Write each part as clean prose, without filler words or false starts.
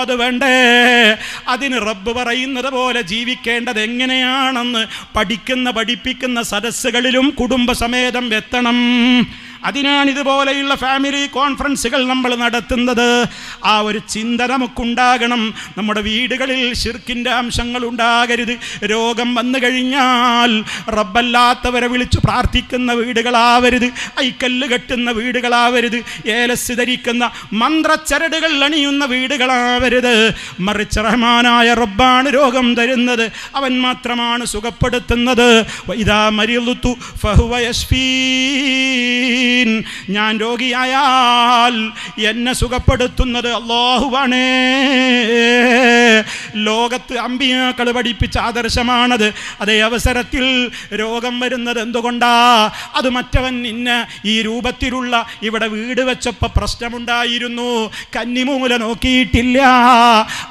അത് വേണ്ടേ? അതിന് റബ്ബ് പറയുന്നത് പോലെ ജീവിക്കേണ്ടത് എങ്ങനെയാണെന്ന് പഠിപ്പിക്കുന്ന സദസ്സുകളിലും കുടുംബസമേതം എത്തണം. അതിനാണ് ഇതുപോലെയുള്ള ഫാമിലി കോൺഫറൻസുകൾ നമ്മൾ നടത്തുന്നത്. ആ ഒരു ചിന്ത നമുക്കുണ്ടാകണം. നമ്മുടെ വീടുകളിൽ ശിർക്കിൻ്റെ അംശങ്ങൾ ഉണ്ടാകരുത്. രോഗം വന്നു കഴിഞ്ഞാൽ റബ്ബല്ലാത്തവരെ വിളിച്ചു പ്രാർത്ഥിക്കുന്ന വീടുകളാവരുത്, ഐക്കല്ല് കെട്ടുന്ന വീടുകളാവരുത്, ഏലസ് ധരിക്കുന്ന മന്ത്രച്ചരടുകൾ അണിയുന്ന വീടുകളാവരുത്. മറിച്ച് റഹ്മാനായ റബ്ബാണ് രോഗം തരുന്നത്, അവൻ മാത്രമാണ് സുഖപ്പെടുത്തുന്നത്. വഇദാ മരിളുതു ഫഹുവ യശ്ഫീൻ, ഞാൻ രോഗിയായാൽ എന്നെ സുഖപ്പെടുത്തുന്നത് അല്ലാഹുവാണ്. ലോകത്ത് അമ്പിയാക്കൾ പഠിപ്പിച്ച ആദർശമാണത്. അതേ അവസരത്തിൽ രോഗം വരുന്നത് എന്തുകൊണ്ടാ? അത് മറ്റവൻ ഇന്ന ഈ രൂപത്തിലുള്ള ഇവിടെ വീട് വെച്ചപ്പോൾ പ്രശ്നമുണ്ടായിരുന്നു, കന്നിമൂല നോക്കിയിട്ടില്ല,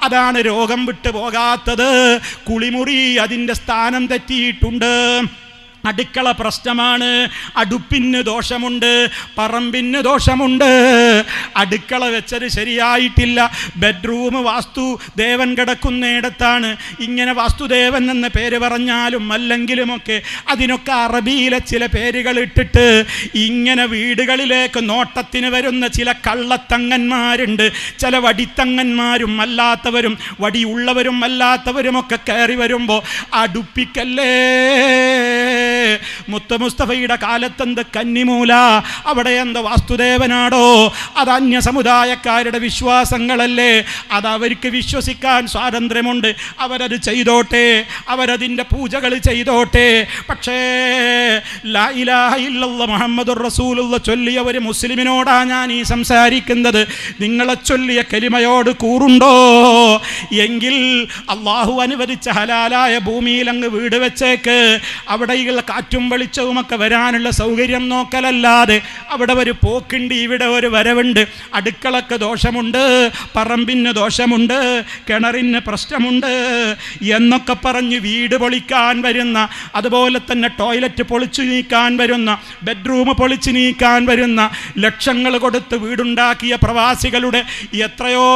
അതാണ് രോഗം വിട്ടു പോകാത്തത്. കുളിമുറി അതിൻ്റെ സ്ഥാനം തെറ്റിയിട്ടുണ്ട്. അടുക്കള പ്രശ്നമാണ്, അടുപ്പിന് ദോഷമുണ്ട്, പറമ്പിന് ദോഷമുണ്ട്, അടുക്കള വെച്ചത് ശരിയായിട്ടില്ല, ബെഡ്റൂം വാസ്തു ദേവൻ കിടക്കുന്നിടത്താണ്. ഇങ്ങനെ വാസ്തുദേവൻ എന്ന പേര് പറഞ്ഞാലും അല്ലെങ്കിലുമൊക്കെ അതിനൊക്കെ അറബിയിലെ ചില പേരുകൾ ഇട്ടിട്ട് ഇങ്ങനെ വീടുകളിലേക്ക് നോട്ടത്തിന് വരുന്ന ചില കള്ളത്തങ്ങന്മാരുണ്ട്. ചില വടിത്തങ്ങന്മാരും അല്ലാത്തവരും വടിയുള്ളവരും അല്ലാത്തവരുമൊക്കെ കയറി വരുമ്പോൾ അടുപ്പിക്കല്ലേ. മുസ്തഫയുടെ കാലത്തെന്ത് കന്നിമൂല, അവിടെ എന്ത് വാസ്തുദേവനാടോ? അത് അന്യ സമുദായക്കാരുടെ വിശ്വാസങ്ങളല്ലേ? അത് അവർക്ക് വിശ്വസിക്കാൻ സ്വാതന്ത്ര്യമുണ്ട്, അവരത് ചെയ്തോട്ടെ, അവരതിൻ്റെ പൂജകൾ ചെയ്തോട്ടെ. പക്ഷേ ലാ ഇലാഹ ഇല്ലല്ലാഹ് മുഹമ്മദുർ റസൂലുള്ളാഹ് ചൊല്ലിയ ഒരു മുസ്ലിമിനോടാ ഞാൻ ഈ സംസാരിക്കുന്നത്. നിങ്ങളെ ചൊല്ലിയ കലിമയോട് കൂറുണ്ടോ? എങ്കിൽ അള്ളാഹു അനുവദിച്ച ഹലാലായ ഭൂമിയിൽ അങ്ങ് വീട് വെച്ചേക്ക്. അവിടെയുള്ള കാറ്റും വെളിച്ചവുമൊക്കെ വരാനുള്ള സൗകര്യം നോക്കലല്ലാതെ അവിടെ ഒരു പോക്കുണ്ട്, ഇവിടെ ഒരു വരവുണ്ട്. അടുക്കളക്ക് ദോഷമുണ്ട്, പറമ്പിന് ദോഷമുണ്ട്, കിണറിന് പ്രശ്നമുണ്ട് എന്നൊക്കെ പറഞ്ഞ് വീട് പൊളിക്കാൻ വരുന്ന, അതുപോലെ തന്നെ ടോയ്ലറ്റ് പൊളിച്ചു നീക്കാൻ വരുന്ന, ബെഡ്റൂം പൊളിച്ചു നീക്കാൻ വരുന്ന, ലക്ഷങ്ങൾ കൊടുത്ത് വീടുണ്ടാക്കിയ പ്രവാസികളുടെ എത്രയോ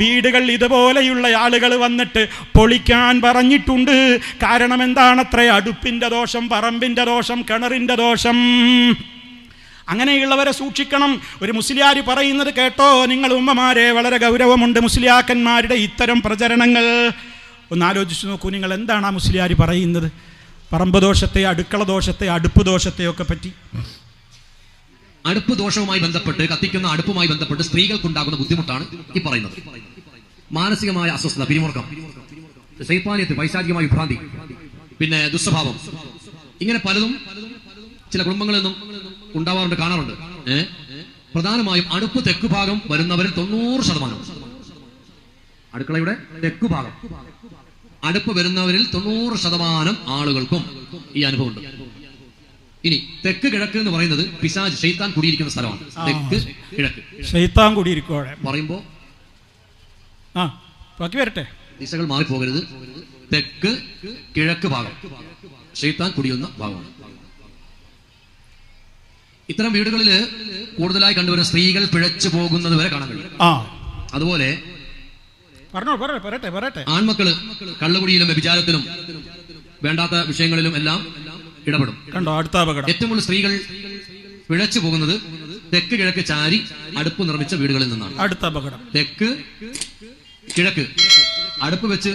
വീടുകൾ ഇതുപോലെയുള്ള ആളുകൾ വന്നിട്ട് പൊളിക്കാൻ പറഞ്ഞിട്ടുണ്ട്. കാരണം എന്താണത്ര? അടുപ്പിൻ്റെ ദോഷം, പറമ്പിൻ്റെ ദോഷം, കിണറിൻ്റെ ദോഷം. അങ്ങനെയുള്ളവരെ സൂക്ഷിക്കണം. ഒരു മുസ്ലിയാർ പറയുന്നത് കേട്ടോ നിങ്ങൾ ഉമ്മമാരെ, വളരെ ഗൗരവമുണ്ട് മുസ്ലിയാക്കന്മാരുടെ ഇത്തരം പ്രചരണങ്ങൾ. ഒന്ന് ആലോചിച്ച് നോക്കൂ, നിങ്ങൾ എന്താണ് ആ മുസ്ലിയാർ പറയുന്നത്? പറമ്പ് ദോഷത്തെ, അടുക്കള ദോഷത്തെ, അടുപ്പ് ദോഷത്തെയൊക്കെ പറ്റി. അടുപ്പ് ദോഷവുമായി ബന്ധപ്പെട്ട്, കത്തിക്കുന്ന അടുപ്പുമായി ബന്ധപ്പെട്ട് സ്ത്രീകൾക്കുണ്ടാകുന്ന ബുദ്ധിമുട്ടാണ് ഈ പറയുന്നത്. മാനസികമായ അസ്വസ്ഥത, പിരിമുറുക്കം, ശൈത്താനിയത്ത്, പൈശാചികമായ വിഭ്രാന്തി, പിന്നെ ദുസ്വഭാവം, ഇങ്ങനെ പലതും ചില കുടുംബങ്ങളിൽ നിന്നും ഉണ്ടാവാറുണ്ട്, കാണാറുണ്ട്. പ്രധാനമായും അടുപ്പ് തെക്കുഭാഗം വരുന്നവരിൽ 90%, അടുക്കളയുടെ തെക്കുഭാഗം അടുപ്പ് വരുന്നവരിൽ 90% ആളുകൾക്കും ഈ അനുഭവമുണ്ട്. ഇനി തെക്ക് കിഴക്ക് എന്ന് പറയുന്നത് പിശാച്, ശൈത്താൻ കുടിയിരിക്കുന്ന സ്ഥലമാണ്. തെക്ക് കിഴക്ക് ശൈത്താൻ കുടിയിരിക്കുക പറയുമ്പോ ബാക്കി വരട്ടെ, ദിശകൾ മാറിപ്പോകരുത്. തെക്ക് കിഴക്ക് ഭാഗം ശൈത്താൻ കുടിയുന്ന ഭാഗമാണ്. ഇത്തരം വീടുകളിൽ കൂടുതലായി കണ്ടുവരുന്ന സ്ത്രീകൾ പിഴച്ചു പോകുന്നത് വരെ കാണാൻ കഴിയും. അതുപോലെ ആൺമക്കള് കള്ളുകുടിയിലും വ്യഭിചാരത്തിലും വേണ്ടാത്ത വിഷയങ്ങളിലും എല്ലാം ഇടപെടും. കണ്ടോ അടുത്ത അപകടം. ഏറ്റവും കൂടുതൽ സ്ത്രീകൾ പിഴച്ചു പോകുന്നത് തെക്ക് കിഴക്ക് ചാരി അടുപ്പ് നിർമ്മിച്ച വീടുകളിൽ നിന്നാണ്. അടുത്ത അപകടം. തെക്ക് കിഴക്ക് അടുപ്പ് വെച്ച്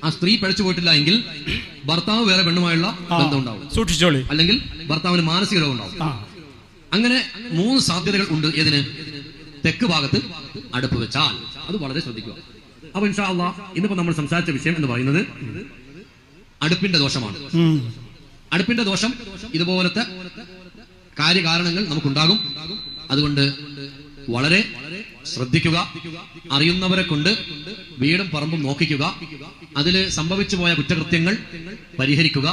ആ സ്ത്രീ പിഴച്ചു പോയിട്ടില്ല എങ്കിൽ ഭർത്താവ് വേറെ പെണ്ണുമായുള്ള ബന്ധം ഉണ്ടാവും, സൂക്ഷിച്ചോളി, അല്ലെങ്കിൽ ഭർത്താവിന് മാനസിക രോഗം ഉണ്ടാവും. അങ്ങനെ 3 സാധ്യതകൾ ഉണ്ട്. ഏതിന്? തെക്ക് ഭാഗത്ത് അടുപ്പ് വെച്ചാൽ. അത് വളരെ ശ്രദ്ധിക്കുക. അപ്പൊ ഇൻഷാ അല്ലാഹ് ഇന്നിപ്പോ നമ്മൾ സംസാരിച്ച വിഷയം എന്ന് പറയുന്നത് അടുപ്പിന്റെ ദോഷമാണ്. അടുപ്പിന്റെ ദോഷം ഇതുപോലത്തെ കാര്യകാരണങ്ങൾ നമുക്കുണ്ടാകും. അതുകൊണ്ട് വളരെ ശ്രദ്ധിക്കുക. അറിയുന്നവരെ കൊണ്ട് വീടും പറമ്പും നോക്കിക്കുക. അതിൽ സംഭവിച്ചു പോയ കുറ്റകൃത്യങ്ങൾ പരിഹരിക്കുക.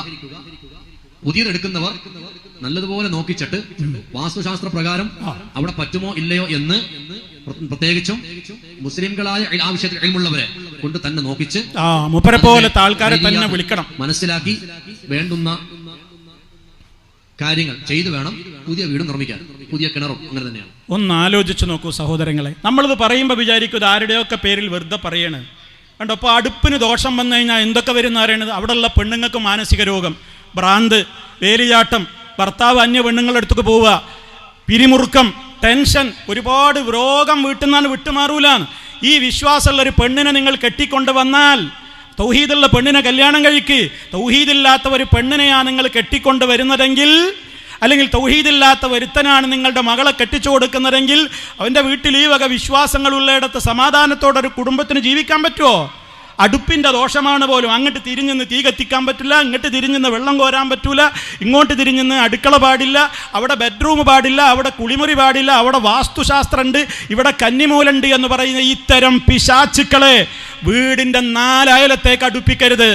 പുതിയതെടുക്കുന്നവർ നല്ലതുപോലെ നോക്കിച്ചിട്ട് വാസ്തുശാസ്ത്ര പ്രകാരം അവിടെ പറ്റുമോ ഇല്ലയോ എന്ന് പ്രത്യേകിച്ചും മുസ്ലിംകളായ ആവശ്യത്തിൽ ഇൽമുള്ളവരെ കൊണ്ട് തന്നെ നോക്കിച്ച് ആൾക്കാരെ തന്നെ വിളിക്കണം, മനസ്സിലാക്കി വേണ്ടുന്ന കാര്യങ്ങൾ ചെയ്തു വേണം പുതിയ വീട് നിർമ്മിക്കാൻ. പുതിയ കിണറും അങ്ങനെ തന്നെയാണ്. ഒന്ന് ആലോചിച്ച് നോക്കൂ സഹോദരങ്ങളെ, നമ്മളിത് പറയുമ്പോൾ വിചാരിക്കും ഇത് ആരുടെയൊക്കെ പേരിൽ വെറുതെ പറയണ് കണ്ടോ. അപ്പോൾ അടുപ്പിന് ദോഷം വന്നു കഴിഞ്ഞാൽ എന്തൊക്കെ വരുന്ന അറിയണത്? അവിടെയുള്ള പെണ്ണുങ്ങൾക്ക് മാനസിക രോഗം, ഭ്രാന്ത്, വേലിചാട്ടം, ഭർത്താവ് അന്യ പെണ്ണുങ്ങളുടെ അടുത്തേക്ക് പോവുക, പിരിമുറുക്കം, ടെൻഷൻ, ഒരുപാട് രോഗം വീട്ടിൽ നിന്നാണ് വിട്ടുമാറൂലാണ്. ഈ വിശ്വാസമുള്ള ഒരു പെണ്ണിനെ നിങ്ങൾ കെട്ടിക്കൊണ്ട് വന്നാൽ, തൗഹീദുള്ള പെണ്ണിനെ കല്യാണം കഴിക്ക്, തൗഹീദില്ലാത്ത ഒരു പെണ്ണിനെയാണ് നിങ്ങൾ കെട്ടിക്കൊണ്ട് വരുന്നതെങ്കിൽ, അല്ലെങ്കിൽ തൗഹീദില്ലാത്ത ഒരുത്തനാണ് നിങ്ങളുടെ മകളെ കെട്ടിച്ചു കൊടുക്കുന്നതെങ്കിൽ, അവൻ്റെ വീട്ടിൽ ഈ വക വിശ്വാസങ്ങളുള്ളയിടത്ത് സമാധാനത്തോടെ ഒരു കുടുംബത്തിന് ജീവിക്കാൻ പറ്റുമോ? അടുപ്പിൻ്റെ ദോഷമാണ് പോലും. അങ്ങോട്ട് തിരിഞ്ഞെന്ന് തീ കത്തിക്കാൻ പറ്റില്ല, ഇങ്ങോട്ട് തിരിഞ്ഞെന്ന് വെള്ളം കോരാൻ പറ്റൂല, ഇങ്ങോട്ട് തിരിഞ്ഞെന്ന് അടുക്കള പാടില്ല, അവിടെ ബെഡ്റൂം പാടില്ല, അവിടെ കുളിമുറി പാടില്ല, അവിടെ വാസ്തുശാസ്ത്രമുണ്ട്, ഇവിടെ കന്നിമൂലുണ്ട് എന്ന് പറയുന്ന ഇത്തരം പിശാചുക്കളെ വീടിൻ്റെ 4 അയലത്തേക്ക് അടുപ്പിക്കരുത്.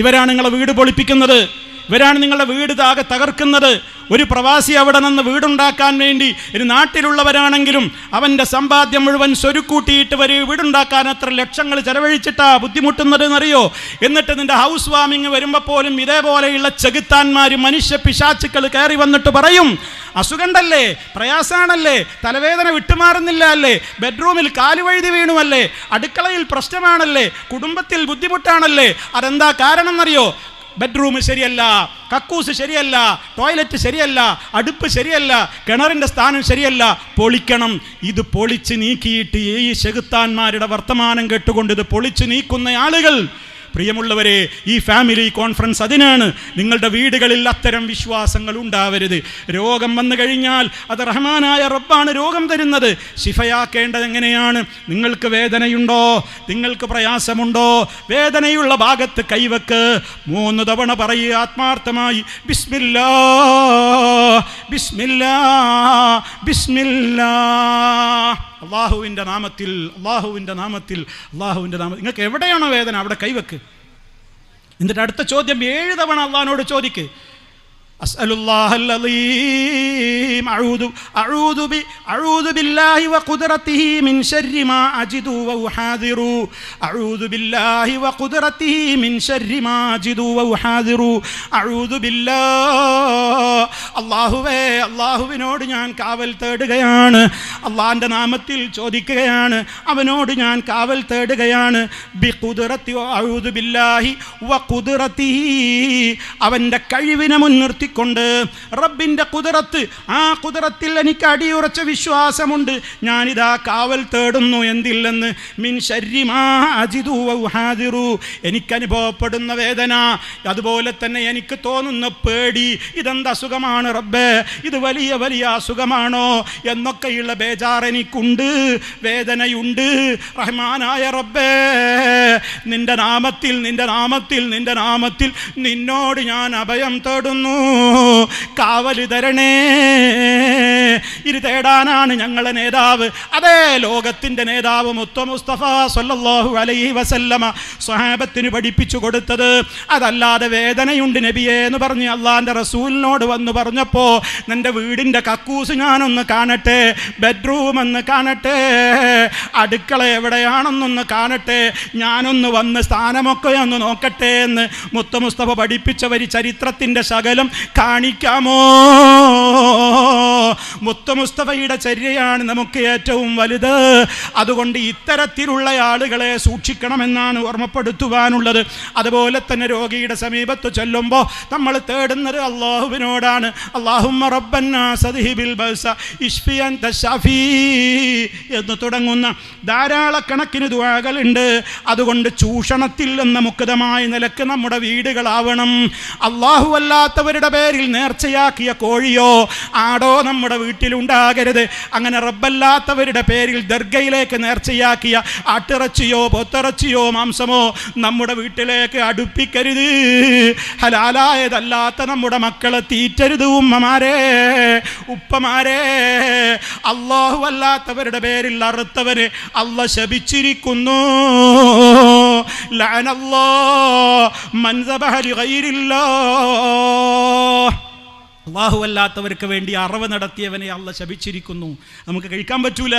ഇവരാണ് നിങ്ങളെ വീട് പൊളിപ്പിക്കുന്നത്, ഇവരാണ് നിങ്ങളുടെ വീട് തകർക്കുന്നത്. ഒരു പ്രവാസി അവിടെ നിന്ന് വീടുണ്ടാക്കാൻ വേണ്ടി, ഒരു നാട്ടിലുള്ളവരാണെങ്കിലും അവൻ്റെ സമ്പാദ്യം മുഴുവൻ സ്വരുക്കൂട്ടിയിട്ട് വീടുണ്ടാക്കാൻ എത്ര ലക്ഷങ്ങൾ ചെലവഴിച്ചിട്ടാ ബുദ്ധിമുട്ടുന്നത് എന്നറിയോ? എന്നിട്ട് നിന്റെ ഹൗസ് വാമിങ് വരുമ്പോൾ പോലും ഇതേപോലെയുള്ള ചെകുത്താന്മാർ, മനുഷ്യ പിശാചുക്കൾ കയറി വന്നിട്ട് പറയും, അസുഖണ്ടല്ലേ, പ്രയാസാണല്ലേ, തലവേദന വിട്ടുമാറുന്നില്ല അല്ലേ, ബെഡ്റൂമിൽ കാലുവഴുതി വീണുമല്ലേ, അടുക്കളയിൽ പ്രശ്നമാണല്ലേ, കുടുംബത്തിൽ ബുദ്ധിമുട്ടാണല്ലേ. അതെന്താ കാരണം എന്നറിയോ? ബെഡ്റൂം ശരിയല്ല, കക്കൂസ് ശരിയല്ല, ടോയ്ലറ്റ് ശരിയല്ല, അടുപ്പ് ശരിയല്ല, കിണറിൻ്റെ സ്ഥാനം ശരിയല്ല, പൊളിക്കണം. ഇത് പൊളിച്ച് നീക്കിയിട്ട് ഈ ചെകുത്താന്മാരുടെ വർത്തമാനം കേട്ടുകൊണ്ട് ഇത് പൊളിച്ച് നീക്കുന്ന ആളുകൾ, പ്രിയമുള്ളവരെ, ഈ ഫാമിലി കോൺഫറൻസ് അതിനാണ്. നിങ്ങളുടെ വീടുകളിൽ അത്തരം വിശ്വാസങ്ങൾ ഉണ്ടാവരുത്. രോഗം വന്നു കഴിഞ്ഞാൽ അത് റഹ്മാനായ റബ്ബാണ് രോഗം തരുന്നത്. ശിഫയാക്കേണ്ടത് എങ്ങനെയാണ്? നിങ്ങൾക്ക് വേദനയുണ്ടോ? നിങ്ങൾക്ക് പ്രയാസമുണ്ടോ? വേദനയുള്ള ഭാഗത്ത് കൈവക്ക്, 3 തവണ പറയുക ആത്മാർത്ഥമായി, ബിസ്മില്ലാ ബിസ്മില്ലാ ബിസ്മില്ലാ, അള്ളാഹുവിൻ്റെ നാമത്തിൽ, അള്ളാഹുവിൻ്റെ നാമത്തിൽ, അള്ളാഹുവിൻ്റെ നാമത്തിൽ. നിങ്ങൾക്ക് എവിടെയാണോ വേദന അവിടെ കൈവക്ക്. എന്നിട്ട് അടുത്ത ചോദ്യം 7 തവണ അള്ളാഹിനോട് ചോദിക്ക്. അസ്അലുല്ലാഹൽ അലീം, അഊദു ബില്ലാഹി വഖുദ്റതിഹി മിൻ ശർരി മാ അജിദു വഉഹാദിറു, അഊദു ബില്ലാഹി വഖുദ്റതിഹി മിൻ ശർരി മാ അജിദു വഉഹാദിറു, അഊദു ബില്ലാഹ്. അല്ലാഹുവേ, അല്ലാഹുവിനോട് ഞാൻ കാവൽ തേടുകയാണ്, അല്ലാഹുവിൻ്റെ നാമത്തിൽ ചോദിക്കുകയാണ്, അവനോട് ഞാൻ കാവൽ തേടുകയാണ്. ബിഖുദ്റതി, അഊദു ബില്ലാഹി വഖുദ്റതിഹി, അവൻ്റെ കഴിവിനെ മുൻനിർത്തി കൊണ്ട്, റബ്ബിൻ്റെ കുദറത്ത്, ആ കുദറത്തിൽ എനിക്ക് അടിയുറച്ച വിശ്വാസമുണ്ട്. ഞാനിതാ കാവൽ തേടുന്നു എന്തില്ലെന്ന്? മിൻ ശർരി മാ അജിദു വഉഹാദിറു, എനിക്കനുഭവപ്പെടുന്ന വേദന, അതുപോലെ തന്നെ എനിക്ക് തോന്നുന്ന പേടി, ഇതെന്ത് അസുഖമാണ് റബ്ബേ, ഇത് വലിയ വലിയ അസുഖമാണോ എന്നൊക്കെയുള്ള ബേജാർ എനിക്കുണ്ട്, വേദനയുണ്ട്. റഹ്മാനായ റബ്ബേ, നിന്റെ നാമത്തിൽ, നിന്റെ നാമത്തിൽ, നിന്റെ നാമത്തിൽ നിന്നോട് ഞാൻ അഭയം തേടുന്നു, കാവല് തരണേ. ഇത് തേടാനാണ് ഞങ്ങളെ നേതാവ്, അതേ ലോകത്തിൻ്റെ നേതാവ് മുത്ത മുസ്തഫ സല്ലല്ലാഹു അലൈഹി വസല്ലമ സ്വഹാബത്തിന് പഠിപ്പിച്ചു കൊടുത്തത്. അതല്ലാതെ വേദനയുണ്ട് നബിയേ എന്ന് പറഞ്ഞ് അള്ളാഹിൻ്റെ റസൂലിനോട് വന്ന് പറഞ്ഞപ്പോൾ, നിൻ്റെ വീടിൻ്റെ കക്കൂസ് ഞാനൊന്ന് കാണട്ടെ, ബെഡ്റൂം ഒന്ന് കാണട്ടെ, അടുക്കള എവിടെയാണെന്നൊന്ന് കാണട്ടെ, ഞാനൊന്ന് വന്ന് സ്ഥാനമൊക്കെ ഒന്ന് നോക്കട്ടെ എന്ന് മുത്ത മുസ്തഫ പഠിപ്പിച്ചവർ ചരിത്രത്തിൻ്റെ ശകലം കാണിക്കാമോ? മുത്ത മുസ്തഫയുടെ ചര്യയാണ് നമുക്ക് ഏറ്റവും വലുത്. അതുകൊണ്ട് ഇത്തരത്തിലുള്ള ആളുകളെ സൂക്ഷിക്കണമെന്നാണ് ഓർമ്മപ്പെടുത്തുവാനുള്ളത്. അതുപോലെ തന്നെ രോഗിയുടെ സമീപത്ത് ചെല്ലുമ്പോൾ നമ്മൾ തേടുന്നത് അള്ളാഹുവിനോടാണ്. അല്ലാഹുമ്മ റബ്ബന്നാസ് അദ്ഹിബിൽ ബഅസ ഇശ്ഫി അൻത ശഫീ എന്ന് തുടങ്ങുന്ന ധാരാളക്കണക്കിന് ദുആകളുണ്ട്. അതുകൊണ്ട് ചൂഷണത്തിൽ നിന്ന് മുക്തമായ നിലക്ക് നമ്മുടെ വീടുകളാവണം. അല്ലാഹു അല്ലാത്തവരുടെ പേരിൽ നേർച്ചയാക്കിയ കോഴിയോ ആടോ നമ്മുടെ വീട്ടിലുണ്ടാകരുത്. അങ്ങനെ റബ്ബല്ലാത്തവരുടെ പേരിൽ ദർഗയിലേക്ക് നേർച്ചയാക്കിയ ആട്ടിറച്ചിയോ പൊത്തിറച്ചിയോ മാംസമോ നമ്മുടെ വീട്ടിലേക്ക് അടുപ്പിക്കരുത്. ഹലാലായതല്ലാത്ത നമ്മുടെ മക്കളെ തീറ്റരുത്. ഉമ്മമാരെ, ഉപ്പമാരെ, അല്ലാഹു അല്ലാത്തവരുടെ പേരിൽ അറുത്തവരെ അല്ലാഹു ശപിച്ചിരിക്കുന്നു. ലഅനല്ലാഹു മൻ സബഹ ലിഗൈരില്ലാഹ്. അല്ലാഹുവല്ലാത്തവർക്ക് വേണ്ടി അറവ് നടത്തിയവനെ അള്ളാഹ് ശപിച്ചിരിക്കുന്നു. നമുക്ക് കഴിക്കാൻ പറ്റൂല.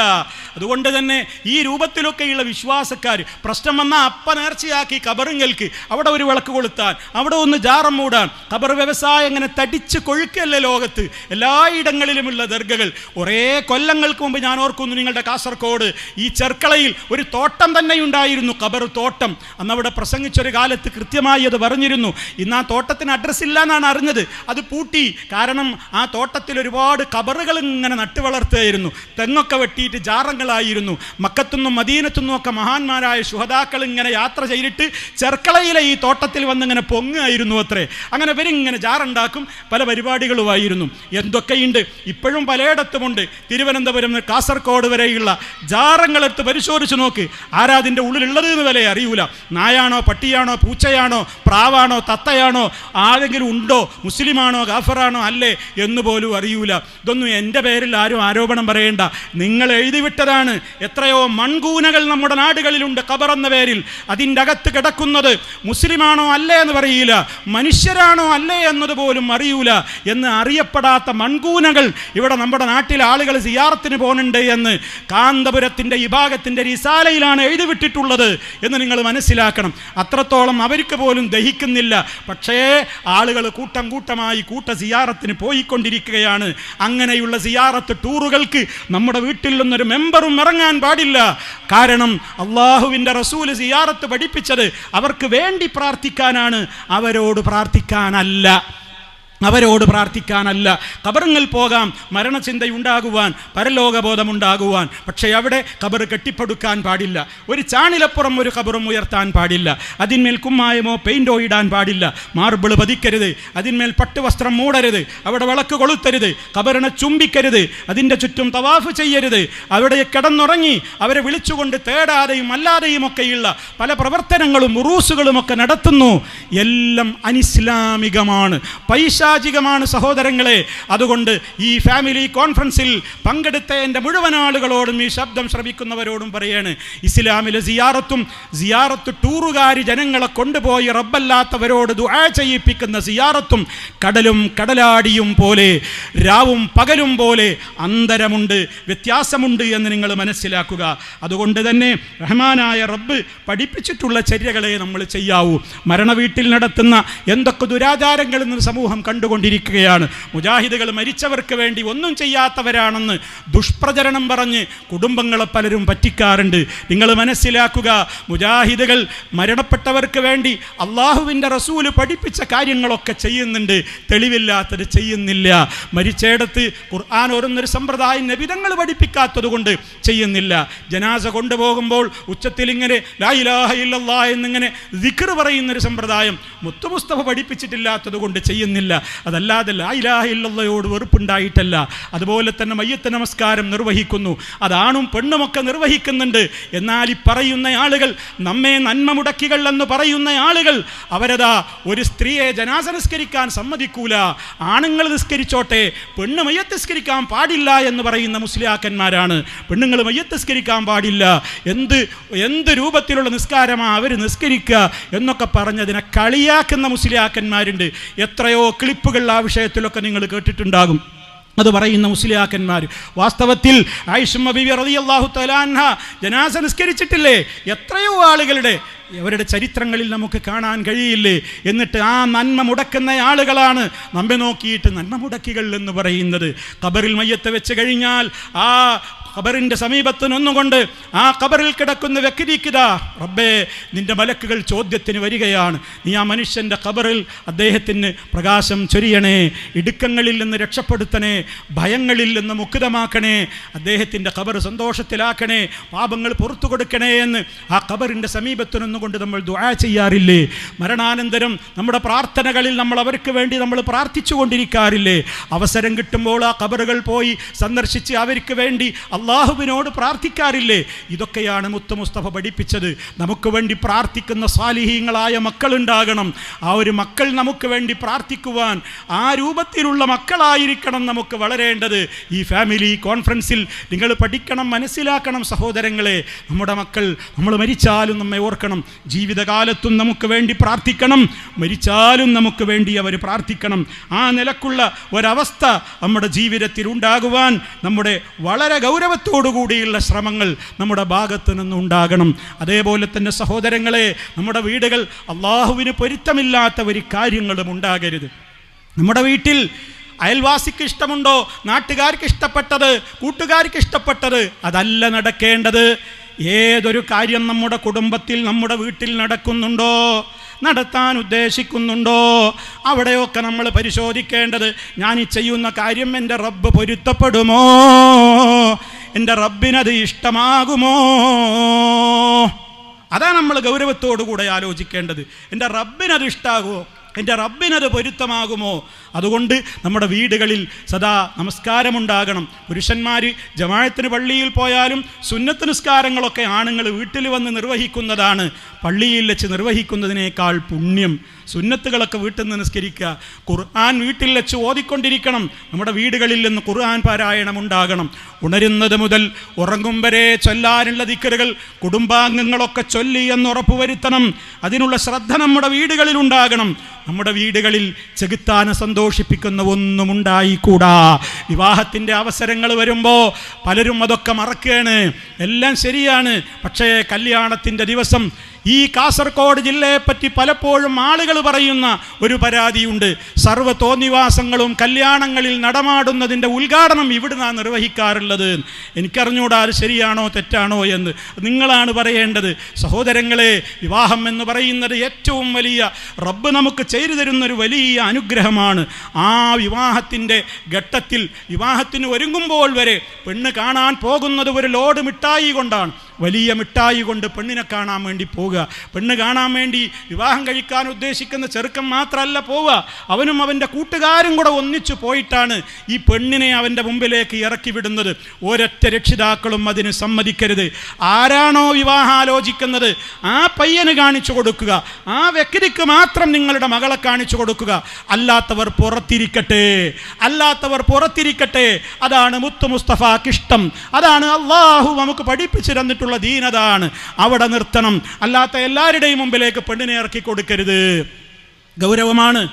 അതുകൊണ്ട് തന്നെ ഈ രൂപത്തിലൊക്കെയുള്ള വിശ്വാസക്കാർ പ്രശ്നം വന്നാൽ നേർച്ചയാക്കി ഖബറുങ്ങൾക്ക് അവിടെ ഒരു വിളക്ക് കൊളുത്താൻ, അവിടെ ഒന്ന് ജാറം മൂടാൻ, ഖബർ വ്യവസായം ഇങ്ങനെ തടിച്ച് കൊഴുക്കല്ലേ ലോകത്ത്. എല്ലായിടങ്ങളിലുമുള്ള ദർഗകൾ. കുറേ കൊല്ലങ്ങൾക്ക് മുമ്പ് ഞാൻ ഓർക്കുന്നു, നിങ്ങളുടെ കാസർഗോഡ് ഈ ചെർക്കളയിൽ ഒരു തോട്ടം തന്നെ ഉണ്ടായിരുന്നു, ഖബർ തോട്ടം. അന്ന് അവിടെ പ്രസംഗിച്ചൊരു കാലത്ത് കൃത്യമായി അത് പറഞ്ഞിരുന്നു. ഇന്ന് ആ തോട്ടത്തിന് അഡ്രസ്സ് ഇല്ല എന്നാണ് അറിഞ്ഞത്. അത് പൂട്ടി. കാരണം ആ തോട്ടത്തിൽ ഒരുപാട് ഖബറുകൾ ഇങ്ങനെ നട്ടുവളർത്തുകയായിരുന്നു. തെങ്ങൊക്കെ വെട്ടിയിട്ട് ജാറങ്ങളായിരുന്നു. മക്കത്തുനിന്നും മദീനത്തുനിന്നും ഒക്കെ മഹാന്മാരായ ശുഹദാക്കൾ ഇങ്ങനെ യാത്ര ചെയ്തിട്ട് ചെർക്കളയിലെ ഈ തോട്ടത്തിൽ വന്നിങ്ങനെ പൊങ്ങുകയായിരുന്നു അത്രേ. അങ്ങനെ ഇവരിങ്ങനെ ജാറുണ്ടാക്കും. പല പരിപാടികളുമായിരുന്നു. എന്തൊക്കെയുണ്ട് ഇപ്പോഴും പലയിടത്തുമുണ്ട്. തിരുവനന്തപുരം കാസർഗോഡ് വരെയുള്ള ജാറങ്ങളെടുത്ത് പരിശോധിച്ച് നോക്ക്. ആരാ അതിൻ്റെ ഉള്ളിലുള്ളത് എന്ന് വരെ അറിയൂല. നായാണോ പട്ടിയാണോ പൂച്ചയാണോ പ്രാവാണോ തത്തയാണോ ആരെങ്കിലും ഉണ്ടോ, മുസ്ലിമാണോ ഗാഫറാണോ അല്ലേ എന്ന് പോലും അറിയൂല. ഇതൊന്നും എൻ്റെ പേരിൽ ആരും ആരോപണം പറയേണ്ട, നിങ്ങൾ എഴുതിവിട്ടതാണ്. എത്രയോ മൺകൂനകൾ നമ്മുടെ നാടുകളിലുണ്ട് ഖബർ എന്ന പേരിൽ. അതിൻ്റെ അകത്ത് കിടക്കുന്നത് മുസ്ലിമാണോ അല്ലേ എന്ന് പറയില്ല, മനുഷ്യരാണോ അല്ലേ എന്നതുപോലും അറിയൂല എന്ന് അറിയപ്പെടാത്ത മൺകൂനകൾ ഇവിടെ നമ്മുടെ നാട്ടിൽ ആളുകൾ സിയാറത്തിന് പോകുന്നുണ്ട് എന്ന് കാന്തപുരത്തിൻ്റെ ഈ ഭാഗത്തിൻ്റെ റിസാലയിലാണ് എഴുതിവിട്ടിട്ടുള്ളത് എന്ന് നിങ്ങൾ മനസ്സിലാക്കണം. അത്രത്തോളം അവർക്ക് പോലും ദഹിക്കുന്നില്ല. പക്ഷേ ആളുകൾ കൂട്ടം കൂട്ടമായി സിയാറത്തിന് പോയിക്കൊണ്ടിരിക്കുകയാണ്. അങ്ങനെയുള്ള സിയാറത്ത് ടൂറുകൾക്ക് നമ്മുടെ വീട്ടിൽ നിന്നൊരു മെമ്പറും ഇറങ്ങാൻ പാടില്ല. കാരണം അള്ളാഹുവിൻ്റെ റസൂല് സിയാറത്ത് പഠിപ്പിച്ചത് അവർക്ക് വേണ്ടി പ്രാർത്ഥിക്കാനാണ്, അവരോട് പ്രാർത്ഥിക്കാനല്ല. ഖബറുകൾ പോകാം, മരണചിന്തയുണ്ടാകുവാൻ, പരലോകബോധമുണ്ടാകുവാൻ. പക്ഷേ അവിടെ ഖബർ കെട്ടിപ്പടുക്കാൻ പാടില്ല. ഒരു ചാണിലപ്പുറം ഒരു ഖബറും ഉയർത്താൻ പാടില്ല. അതിന്മേൽ കുമ്മായമോ പെയിൻറ്റോ ഇടാൻ പാടില്ല. മാർബിൾ പതിക്കരുത്. അതിന്മേൽ പട്ടുവസ്ത്രം മൂടരുത്. അവിടെ വിളക്ക് കൊളുത്തരുത്. ഖബറിനെ ചുംബിക്കരുത്. അതിൻ്റെ ചുറ്റും തവാഫ് ചെയ്യരുത്. അവിടെ കിടന്നുറങ്ങി അവരെ വിളിച്ചുകൊണ്ട് തേടാതെയും അല്ലാതെയും ഒക്കെയുള്ള പല പ്രവർത്തനങ്ങളും ഉറൂസുകളുമൊക്കെ നടത്തുന്നു. എല്ലാം അനിസ്ലാമികമാണ്, പൈശാചികമാണ് സഹോദരങ്ങളെ. അതുകൊണ്ട് ഈ ഫാമിലി കോൺഫറൻസിൽ പങ്കെടുത്ത എൻ്റെ മുഴുവൻ ആളുകളോടും ഈ ശബ്ദം ശ്രവിക്കുന്നവരോടും പറയാണ്, ഇസ്ലാമിലെ സിയാറത്ത് ടൂറുകാരി ജനങ്ങളെ കൊണ്ടുപോയി റബ്ബല്ലാത്തവരോട് ദുആ ചെയ്യിപ്പിക്കുന്ന സിയാറത്തും കടലും കടലാടിയും പോലെ രാവും പകലും പോലെ അന്തരമുണ്ട്, വ്യത്യാസമുണ്ട് എന്ന് നിങ്ങൾ മനസ്സിലാക്കുക. അതുകൊണ്ട് തന്നെ റഹ്മാനായ റബ്ബ് പഠിപ്പിച്ചിട്ടുള്ള ചര്യകളെ നമ്മൾ ചെയ്യാവൂ. മരണവീട്ടിൽ നടത്തുന്ന എന്തൊക്കെ ദുരാചാരങ്ങൾ ഇന്ന് സമൂഹം കണ്ടുകൊണ്ടിരിക്കുകയാണ്. മുജാഹിദുകൾ മരിച്ചവർക്ക് വേണ്ടി ഒന്നും ചെയ്യാത്തവരാണെന്ന് ദുഷ്പ്രചരണം പറഞ്ഞ് കുടുംബങ്ങളെ പലരും പറ്റിക്കാറുണ്ട്. നിങ്ങൾ മനസ്സിലാക്കുക, മുജാഹിദുകൾ മരണപ്പെട്ടവർക്ക് വേണ്ടി അള്ളാഹുവിൻ്റെ റസൂല് പഠിപ്പിച്ച കാര്യങ്ങളൊക്കെ ചെയ്യുന്നുണ്ട്, തെളിവില്ലാത്തത് ചെയ്യുന്നില്ല. മരിച്ചയിടത്ത് ഖുർആൻ ഓരോന്നൊരു സമ്പ്രദായം നബിതങ്ങൾ പഠിപ്പിക്കാത്തത് കൊണ്ട് ചെയ്യുന്നില്ല. ജനാസ കൊണ്ടുപോകുമ്പോൾ ഉച്ചത്തിൽ ഇങ്ങനെ ലാ ഇലാഹ ഇല്ലല്ലാഹ് എന്നിങ്ങനെ ദിക്ർ പറയുന്നൊരു സമ്പ്രദായം മുത്തു മുസ്തഫ പഠിപ്പിച്ചിട്ടില്ലാത്തത് കൊണ്ട് ചെയ്യുന്നില്ല. അതല്ലാതെ ലാ ഇലാഹ ഇല്ലല്ലാഹയോട് വെറുപ്പുണ്ടായിട്ടല്ല. അതുപോലെ തന്നെ മയ്യത്ത് നമസ്കാരം നിർവഹിക്കുന്നു, അതാണും പെണ്ണുമൊക്കെ നിർവഹിക്കുന്നുണ്ട്. എന്നാൽ ഈ പറയുന്ന ആളുകൾ, നമ്മെ നന്മ മുടക്കികൾ എന്ന് പറയുന്ന ആളുകൾ, അവരതാ ഒരു സ്ത്രീയെ ജനാസ നിസ്കരിക്കാൻ സമ്മതിക്കൂല, ആണുങ്ങൾ നിസ്കരിച്ചോട്ടെ, പെണ്ണ് മയ്യത്ത് നിസ്കരിക്കാൻ പാടില്ല എന്ന് പറയുന്ന മുസ്ലിയാക്കന്മാരാണ്. പെണ്ണുങ്ങൾ മയ്യത്ത് നിസ്കരിക്കാൻ പാടില്ല, എന്ത് രൂപത്തിലുള്ള നിസ്കാരമാണ് അവർ നിസ്കരിക്കുക എന്നൊക്കെ പറഞ്ഞതിനെ കളിയാക്കുന്ന മുസ്ലിയാക്കന്മാരുണ്ട്. എത്രയോ ക്ലിപ്പുകൾ ആ വിഷയത്തിലൊക്കെ നിങ്ങൾ കേട്ടിട്ടുണ്ടാകും. അത് പറയുന്ന മുസ്ലിയാക്കന്മാർ വാസ്തവത്തിൽ ആയിഷ ബീവി റളിയല്ലാഹു തആല അൻഹ ജനാസ നിസ്കരിച്ചിട്ടില്ലേ? എത്രയോ ആളുകളുടെ അവരുടെ ചരിത്രങ്ങളിൽ നമുക്ക് കാണാൻ കഴിയില്ലേ? എന്നിട്ട് ആ നന്മ മുടക്കുന്ന ആളുകളാണ് നമ്മെ നോക്കിയിട്ട് നന്മ മുടക്കികൾ എന്ന് പറയുന്നത്. ഖബറിൽ മയ്യത്ത് വെച്ച് കഴിഞ്ഞാൽ ആ ഖബറിൻ്റെ സമീപത്ത് നിന്നുകൊണ്ട് ആ ഖബറിൽ കിടക്കുന്ന വ്യക്തിക്കിതാ, റബ്ബേ നിൻ്റെ മലക്കുകൾ ചോദ്യത്തിന് വരികയാണ്, നീ ആ മനുഷ്യൻ്റെ ഖബറിൽ അദ്ദേഹത്തിന് പ്രകാശം ചൊരിയണേ, ഇടുക്കങ്ങളിൽ നിന്ന് രക്ഷപ്പെടുത്തണേ, ഭയങ്ങളിൽ നിന്ന് മുക്തമാക്കണേ, അദ്ദേഹത്തിൻ്റെ ഖബർ സന്തോഷത്തിലാക്കണേ, പാപങ്ങൾ പുറത്തു കൊടുക്കണേ എന്ന് ആ ഖബറിൻ്റെ സമീപത്ത് നിന്നുകൊണ്ട് നമ്മൾ ദുആ ചെയ്യാറില്ലേ? മരണാനന്തരം നമ്മുടെ പ്രാർത്ഥനകളിൽ നമ്മൾ അവർക്ക് വേണ്ടി നമ്മൾ പ്രാർത്ഥിച്ചു കൊണ്ടിരിക്കാറില്ലേ? അവസരം കിട്ടുമ്പോൾ ആ ഖബറുകൾ പോയി സന്ദർശിച്ച് അവർക്ക് വേണ്ടി അള്ളാഹുവിനോട് പ്രാർത്ഥിക്കാറില്ലേ? ഇതൊക്കെയാണ് മുത്ത് മുസ്തഫ പഠിപ്പിച്ചത്. നമുക്ക് വേണ്ടി പ്രാർത്ഥിക്കുന്ന സാലിഹീങ്ങളായ മക്കളുണ്ടാകണം. ആ ഒരു മക്കൾ നമുക്ക് വേണ്ടി പ്രാർത്ഥിക്കുവാൻ ആ രൂപത്തിലുള്ള മക്കളായിരിക്കണം നമുക്ക് വളരേണ്ടത്. ഈ ഫാമിലി കോൺഫറൻസിൽ നിങ്ങൾ പഠിക്കണം, മനസ്സിലാക്കണം സഹോദരങ്ങളെ. നമ്മുടെ മക്കൾ നമ്മൾ മരിച്ചാലും നമ്മെ ഓർക്കണം, ജീവിതകാലത്തും നമുക്ക് വേണ്ടി പ്രാർത്ഥിക്കണം, മരിച്ചാലും നമുക്ക് വേണ്ടി അവർ പ്രാർത്ഥിക്കണം. ആ നിലക്കുള്ള ഒരവസ്ഥ നമ്മുടെ ജീവിതത്തിൽ ഉണ്ടാകുവാൻ നമ്മുടെ വളരെ ഗൗരവത്തോടുകൂടിയുള്ള ശ്രമങ്ങൾ നമ്മുടെ ഭാഗത്ത് നിന്നുണ്ടാകണം. അതേപോലെ തന്നെ സഹോദരങ്ങളെ, നമ്മുടെ വീടുകൾ അള്ളാഹുവിന് പൊരുത്തമില്ലാത്ത ഒരു കാര്യങ്ങളും ഉണ്ടാകരുത്. നമ്മുടെ വീട്ടിൽ അയൽവാസിക്ക് ഇഷ്ടമുണ്ടോ, നാട്ടുകാർക്ക് ഇഷ്ടപ്പെട്ടത്, കൂട്ടുകാർക്ക് ഇഷ്ടപ്പെട്ടത് അതല്ല നടക്കേണ്ടത്. ഏതൊരു കാര്യം നമ്മുടെ കുടുംബത്തിൽ നമ്മുടെ വീട്ടിൽ നടക്കുന്നുണ്ടോ, നടത്താൻ ഉദ്ദേശിക്കുന്നുണ്ടോ, അവിടെയൊക്കെ നമ്മൾ പരിശോധിക്കേണ്ടത് ഞാൻ ഈ ചെയ്യുന്ന കാര്യം എൻ്റെ റബ്ബ് പൊരുത്തപ്പെടുമോ, എൻ്റെ റബ്ബിനത് ഇഷ്ടമാകുമോ? അതാണ് നമ്മൾ ഗൗരവത്തോടുകൂടെ ആലോചിക്കേണ്ടത്. എൻ്റെ റബ്ബിനത് ഇഷ്ടാകുമോ, എൻ്റെ റബ്ബിനത് പൊരുത്തമാകുമോ? അതുകൊണ്ട് നമ്മുടെ വീടുകളിൽ സദാ നമസ്കാരമുണ്ടാകണം. പുരുഷന്മാർ ജമാഅത്തിന് പള്ളിയിൽ പോയാലും സുന്നത്ത് നിസ്കാരങ്ങളൊക്കെ ആണുങ്ങൾ വീട്ടിൽ വന്ന് നിർവഹിക്കുന്നതാണ്. പള്ളിയിൽ വെച്ച് നിർവഹിക്കുന്നതിനേക്കാൾ പുണ്യം സുന്നത്തുകളൊക്കെ വീട്ടിൽ നിന്ന് നിസ്കരിക്കുക. ഖുർആൻ വീട്ടിൽ വെച്ച് ഓതിക്കൊണ്ടിരിക്കണം. നമ്മുടെ വീടുകളിൽ നിന്ന് ഖുർആൻ പാരായണം ഉണ്ടാകണം. ഉണരുന്നത് മുതൽ ഉറങ്ങും വരെ ചൊല്ലാനുള്ള ദിക്റുകൾ കുടുംബാംഗങ്ങളൊക്കെ ചൊല്ലി എന്ന് ഉറപ്പുവരുത്തണം. അതിനുള്ള ശ്രദ്ധ നമ്മുടെ വീടുകളിൽ ഉണ്ടാകണം. നമ്മുടെ വീടുകളിൽ ചെകുത്താനെ സന്തോഷിപ്പിക്കുന്ന ഒന്നും ഉണ്ടായിക്കൂടാ. വിവാഹത്തിൻ്റെ അവസരങ്ങൾ വരുമ്പോൾ പലരും അതൊക്കെ മറക്കുകയാണ്. എല്ലാം ശരിയാണ്, പക്ഷേ കല്യാണത്തിൻ്റെ ദിവസം ഈ കാസർഗോഡ് ജില്ലയെപ്പറ്റി പലപ്പോഴും ആളുകൾ പറയുന്ന ഒരു പരാതിയുണ്ട്. സർവ്വ തോന്നിവാസങ്ങളും കല്യാണങ്ങളിൽ നടമാടുന്നതിൻ്റെ ഉദ്ഘാടനം ഇവിടുന്നാണ് നിർവഹിക്കാറുള്ളത്. എനിക്കറിഞ്ഞൂടാ അത് ശരിയാണോ തെറ്റാണോ എന്ന്, നിങ്ങളാണ് പറയേണ്ടത്. സഹോദരങ്ങളെ, വിവാഹം എന്ന് പറയുന്നത് ഏറ്റവും വലിയ റബ്ബ് നമുക്ക് ചെയ്തു തരുന്നൊരു വലിയ അനുഗ്രഹമാണ്. ആ വിവാഹത്തിൻ്റെ ഘട്ടത്തിൽ വിവാഹത്തിന് ഒരുങ്ങുമ്പോൾ വരെ പെണ്ണ് കാണാൻ പോകുന്നത് ഒരു ലോഡ് മിഠായി കൊണ്ടാണ്. വലിയ മിഠായി കൊണ്ട് പെണ്ണിനെ കാണാൻ വേണ്ടി പോവുക. പെണ്ണ് കാണാൻ വേണ്ടി വിവാഹം കഴിക്കാൻ ഉദ്ദേശിക്കുന്ന ചെറുക്കൻ മാത്രമല്ല പോവുക, അവനും അവൻ്റെ കൂട്ടുകാരും കൂടെ ഒന്നിച്ചു പോയിട്ടാണ് ഈ പെണ്ണിനെ അവൻ്റെ മുമ്പിലേക്ക് ഇറക്കി വിടുന്നത്. ഒരൊറ്റ രക്ഷിതാക്കളും അതിന് സമ്മതിക്കരുത്. ആരാണോ വിവാഹം ആലോചിക്കുന്നത് ആ പയ്യന് കാണിച്ചു കൊടുക്കുക, ആ വ്യക്തിക്ക് മാത്രം നിങ്ങളുടെ മകളെ കാണിച്ചു കൊടുക്കുക. അല്ലാത്തവർ പുറത്തിരിക്കട്ടെ, അല്ലാത്തവർ പുറത്തിരിക്കട്ടെ. അതാണ് മുത്ത് മുസ്തഫാക്കിഷ്ടം, അതാണ് അള്ളാഹു നമുക്ക് പഠിപ്പിച്ചു തന്നിട്ടുള്ള ദീനതാണ്. അവിടെ നിർത്തണം. അല്ലാത്ത എല്ലാവരുടെയും മുമ്പിലേക്ക് പെണ്ണിനെ ഇറക്കി കൊടുക്കരുത്. ഗൗരവമാണ്.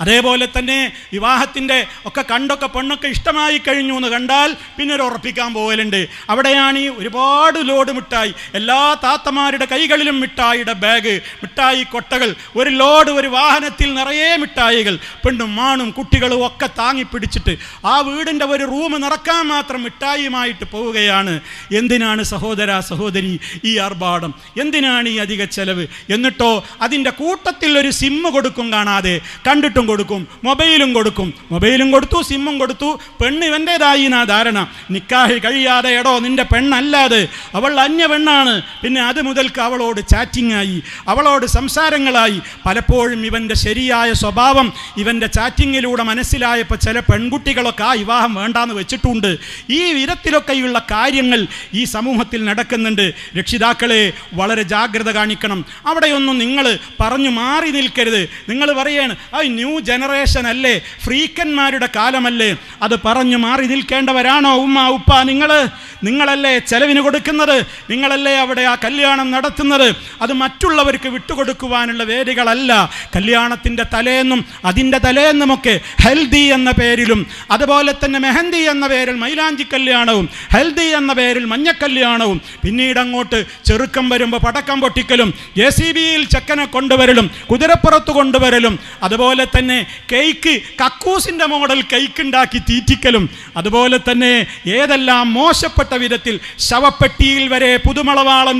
അതേപോലെ തന്നെ വിവാഹത്തിൻ്റെ ഒക്കെ കണ്ടൊക്കെ പെണ്ണൊക്കെ ഇഷ്ടമായി കഴിഞ്ഞു എന്ന് കണ്ടാൽ പിന്നെ ഒരു ഉറപ്പിക്കാൻ പോകലുണ്ട്. അവിടെയാണ് ഈ ഒരുപാട് ലോഡ് മിഠായി, എല്ലാ താത്തമാരുടെ കൈകളിലും മിഠായിയുടെ ബാഗ്, മിഠായി കൊട്ടകൾ, ഒരു ലോഡ് ഒരു വാഹനത്തിൽ നിറയെ മിഠായികൾ. പെണ്ണും മാണും കുട്ടികളും ഒക്കെ താങ്ങി പിടിച്ചിട്ട് ആ വീടിൻ്റെ ഒരു റൂം നിറക്കാൻ മാത്രം മിഠായിയുമായിട്ട് പോവുകയാണ്. എന്തിനാണ് സഹോദര സഹോദരി ഈ ആർഭാടം? എന്തിനാണ് ഈ അധിക ചെലവ്? എന്നിട്ടോ അതിൻ്റെ കൂട്ടത്തിൽ ഒരു സിമ്മ് കൊടുക്കും കാണാതെ, കണ്ടിട്ടും കൊടുക്കും, മൊബൈലും കൊടുക്കും. മൊബൈലും കൊടുത്തു, സിമ്മും കൊടുത്തു. പെണ്ണ് ഇവൻ്റേതായി എന്നാ ധാരണ. നിക്കാഹ് കഴിയാതെ എടോ നിൻ്റെ പെണ്ണല്ലാതെ, അവൾ അന്യ പെണ്ണാണ്. പിന്നെ അത് മുതൽക്ക് അവളോട് ചാറ്റിംഗ് ആയി, അവളോട് സംസാരങ്ങളായി. പലപ്പോഴും ഇവൻ്റെ ശരിയായ സ്വഭാവം ഇവൻ്റെ ചാറ്റിങ്ങിലൂടെ മനസ്സിലായപ്പോൾ ചില പെൺകുട്ടികളൊക്കെ ആ വിവാഹം വേണ്ടാന്ന് വെച്ചിട്ടുണ്ട്. ഈ വിധത്തിലൊക്കെയുള്ള കാര്യങ്ങൾ ഈ സമൂഹത്തിൽ നടക്കുന്നുണ്ട്. രക്ഷിതാക്കളെ വളരെ ജാഗ്രത കാണിക്കണം. അവിടെയൊന്നും നിങ്ങൾ പറഞ്ഞു മാറി നിൽക്കരുത്. നിങ്ങൾ പറയാണ് ന്യൂ ജനറേഷൻ അല്ലേ, ഫ്രീക്കന്മാരുടെ കാലമല്ലേ, അത് പറഞ്ഞു മാറി നിൽക്കേണ്ടവരാണോ ഉമ്മ ഉപ്പ? നിങ്ങളല്ലേ ചെലവിന് കൊടുക്കുന്നത്, നിങ്ങളല്ലേ അവിടെ ആ കല്യാണം നടത്തുന്നത്. അത് മറ്റുള്ളവർക്ക് വിട്ടുകൊടുക്കുവാനുള്ള വേദികളല്ല. കല്യാണത്തിൻ്റെ തലേന്നും അതിൻ്റെ തലേന്നുമൊക്കെ ഹെൽദി എന്ന പേരിലും അതുപോലെ തന്നെ മെഹന്തി എന്ന പേരിൽ മൈലാഞ്ചി കല്യാണവും ഹെൽദി എന്ന പേരിൽ മഞ്ഞക്കല്യാണവും പിന്നീട് അങ്ങോട്ട് ചെറുക്കം വരുമ്പോൾ പടക്കം പൊട്ടിക്കലും JCBയിൽ ചെക്കനെ കൊണ്ടുവരലും കുതിരപ്പുറത്ത് കൊണ്ടുവരലും അതുപോലെ തന്നെ കേക്ക് കക്കൂസിൻ്റെ മോഡൽ കേക്ക് ഉണ്ടാക്കി തീറ്റിക്കലും അതുപോലെ തന്നെ ഏതെല്ലാം മോശപ്പെട്ട വിധത്തിൽ ശവപ്പെട്ടിയിൽ വരെ പുതുമളവാളം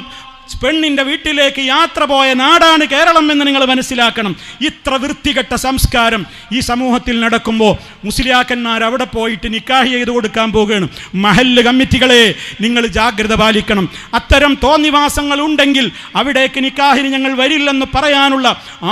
പെണ്ണിൻ്റെ വീട്ടിലേക്ക് യാത്ര പോയ നാടാണ് കേരളം എന്ന് നിങ്ങൾ മനസ്സിലാക്കണം. ഇത്ര വൃത്തികെട്ട സംസ്കാരം ഈ സമൂഹത്തിൽ നടക്കുമ്പോൾ മുസ്ലിയാക്കന്മാർ അവിടെ പോയിട്ട് നിക്കാഹ് ചെയ്ത് കൊടുക്കാൻ പോകുകയാണ്. മഹല്ല് കമ്മിറ്റികളെ, നിങ്ങൾ ജാഗ്രത പാലിക്കണം. അത്തരം തോന്നിവാസങ്ങൾ ഉണ്ടെങ്കിൽ അവിടേക്ക് നിക്കാഹിന് ഞങ്ങൾ വരില്ലെന്ന് പറയാനുള്ള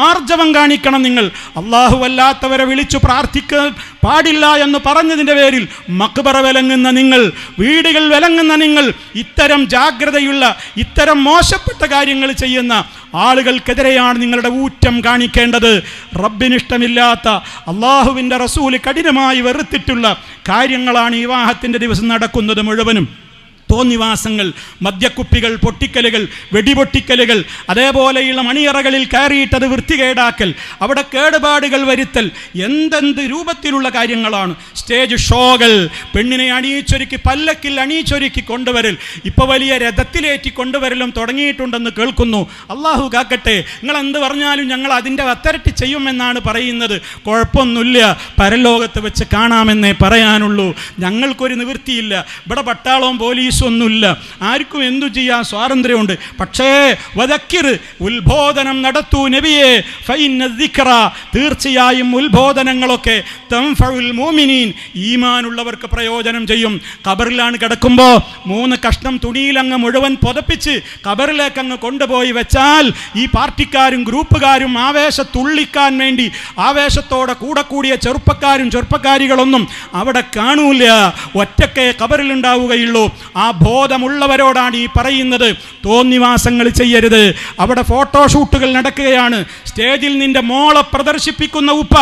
ആർജവം കാണിക്കണം. നിങ്ങൾ അല്ലാഹു അല്ലാത്തവരെ വിളിച്ചു പ്രാർത്ഥിക്കാൻ പാടില്ല എന്ന് പറഞ്ഞതിൻ്റെ പേരിൽ മക്ബറ വിലങ്ങുന്ന നിങ്ങൾ, വീടുകൾ വിലങ്ങുന്ന നിങ്ങൾ, ഇത്തരം ജാഗ്രതയുള്ള, ഇത്തരം മോശപ്പെട്ട കാര്യങ്ങൾ ചെയ്യുന്ന ആളുകൾക്കെതിരെയാണ് നിങ്ങളുടെ ഊറ്റം കാണിക്കേണ്ടത്. റബ്ബിനിഷ്ടമില്ലാത്ത, അള്ളാഹുവിൻ്റെ റസൂല് കഠിനമായി വെറുത്തിട്ടുള്ള കാര്യങ്ങളാണ് ഈ വിവാഹത്തിൻ്റെ ദിവസം നടക്കുന്നത് മുഴുവനും. തോന്നിവാസങ്ങൾ, മദ്യക്കുപ്പികൾ പൊട്ടിക്കലുകൾ, വെടിപൊട്ടിക്കലുകൾ, അതേപോലെയുള്ള മണിയറകളിൽ കയറിയിട്ടത് വൃത്തികേടാക്കൽ, അവിടെ കേടുപാടുകൾ വരുത്തൽ, എന്തെന്ത് രൂപത്തിലുള്ള കാര്യങ്ങളാണ്. സ്റ്റേജ് ഷോകൾ, പെണ്ണിനെ അണിയിച്ചൊരുക്കി പല്ലക്കിൽ അണിയിച്ചൊരുക്കി കൊണ്ടുവരൽ, ഇപ്പോൾ വലിയ രഥത്തിലേറ്റി കൊണ്ടുവരലും തുടങ്ങിയിട്ടുണ്ടെന്ന് കേൾക്കുന്നു. അള്ളാഹു കാക്കട്ടെ. നിങ്ങൾ എന്ത് പറഞ്ഞാലും ഞങ്ങൾ അതിൻ്റെ അത്തരട്ടി ചെയ്യുമെന്നാണ് പറയുന്നത്. കുഴപ്പമൊന്നുമില്ല, പരലോകത്ത് വെച്ച് കാണാമെന്നേ പറയാനുള്ളൂ. ഞങ്ങൾക്കൊരു നിവൃത്തിയില്ല. ഇവിടെ പട്ടാളവും പോലീസും ഒന്നുമില്ല. ആർക്കും എന്തു ചെയ്യാൻ സ്വാതന്ത്ര്യമുണ്ട്. പക്ഷേ വദക്കിർ, ഉത്ബോധനം നടത്തൂ നബിയെ. ഫഇന്ന ദിക്റ, തീർച്ചയായും ഉത്ബോധനങ്ങളൊക്കെ തൻഫഉൽ മുഅ്മിനീൻ, ഈമാനുള്ളവർക്ക് പ്രയോജനം ചെയ്യും. ഖബറിലാണ് കിടക്കുമ്പോൾ 3 കഷ്ണം തുണിയിലങ്ങ് മുഴുവൻ പുതപ്പിച്ച് ഖബറിലേക്ക് അങ്ങ് കൊണ്ടുപോയി വെച്ചാൽ ഈ പാർട്ടിക്കാരും ഗ്രൂപ്പുകാരും ആവേശത്തുള്ളിക്കാൻ വേണ്ടി ആവേശത്തോടെ കൂടെ കൂടിയ ചെറുപ്പക്കാരികളൊന്നും അവിടെ കാണൂല. ഒറ്റക്കേ ഖബറിലുണ്ടാവുകയുള്ളൂ. ആ ബോധമുള്ളവരോടാണ് ഈ പറയുന്നത്. തോന്നിവാസങ്ങൾ ചെയ്യരുത്. അവിടെ ഫോട്ടോഷൂട്ടുകൾ നടക്കുകയാണ്. സ്റ്റേജിൽ നിന്റെ മോളെ പ്രദർശിപ്പിക്കുന്ന ഉപ്പ,